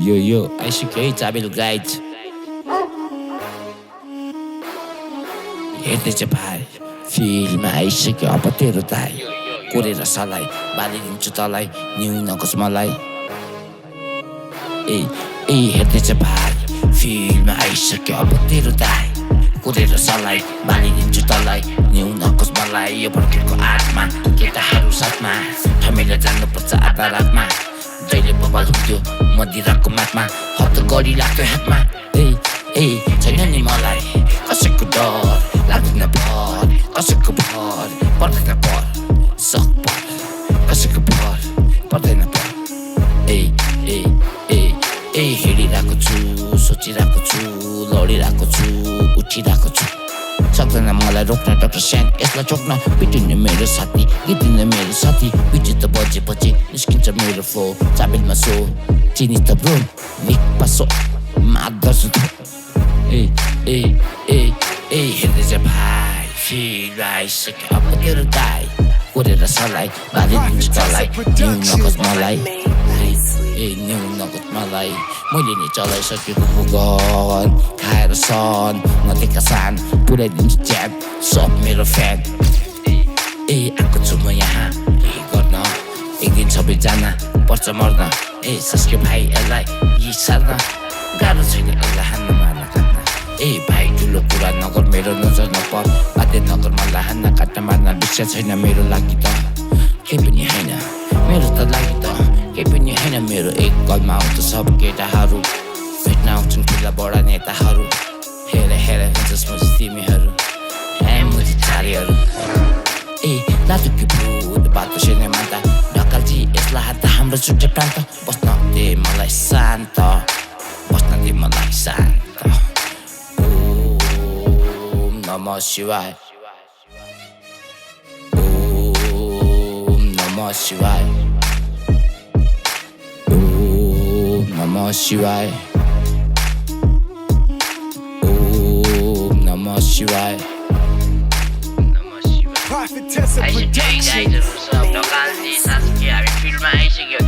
यो आइसक्यो है चाबेल गाइड हेर्दै चाहिँ भाइ फिल्डमा आइसक्यो अब तेरो दाइ कोरेर सलाई बालिदिन्छु तलाई न्यु नकोस् मलाई ए हेर्दै चाहिँ भाइ फिल्डमा आइसक्यो अब तेरो दाइ कोरेर सलाई बालिदिन्छु तलाई न्यु नकोस् मलाई यो भर्खेरको आठमा केटाहरू साथमा थमेर जानुपर्छ आधा रातमा जहिले बबाल हुन्थ्यो मदिराको माथमा हप्ता गरी लाग्थ्यो हातमा ए छैन नि मलाई कसैको डर लाग्दैन भर कसैको भर पर्दैन पर सक पर कसैको भर पर्दैन पर ए हिँडिरहेको छु सोचिरहेको छु लडिरहेको छु उठिरहेको छु सक्दैन मलाई रोक्न डाक्टर स्यान यसलाई चोक्न पिटिने मेरो साथी गिटिने मेरो साथी पिटी त बजेपछि निस्किन्छ मेरो फ्लो चाबेलमा सो चिनी त ब्रो निक पासो माग्दछु हेर्दै चाहिँ भाइ फिल्ड आइसक्यो अब तेरो दाइ कोरेर सलाई बालिदिन्छु तलाई न्यु नकोस् मलाई न्यु नकोस् मलाई मैले नि चलाइसकेको भुगन खाएर सन नदेका सान पुऱ्याइदिन्छु च्याप सब मेरो फ्यान आएको छु म यहाँ के गर्न एक दिन सबैजना पर्छ मर्न सस्क्यो भाइ यसलाई यी सार्न गाह्रो छैन यसलाई हान्न मार्न काट्न भाइ ठुलो कुरा नगर मेरो नजर नपर बाध्य नगर मलाई हान्न काट्न मार्न विषय छैन मेरो लागि त केही पनि होइन मेरो त लागि त केही पनि होइन मेरो एक कलमा आउँछ सब केटाहरू भेट्न आउँछन् ठुला बडा नेताहरू हेर हुन्छस् म तिमीहरू मुझे चारीहरू लाटुकी भूत बाटो सिनेमा त ढकाल्ची यसलाई हात हाम्रो छुट्टै प्रान्त बस्न दे मलाई शान्त बस्न दे मलाई शान्त ओम नमः शिवाय ओम नमः शिवाय ओम नमः शिवाय ओम नमः शिवाय आइसक्यो है गाइजहरू सब ढकाल्ची सासकी हामी फिल्डमा आइसक्यो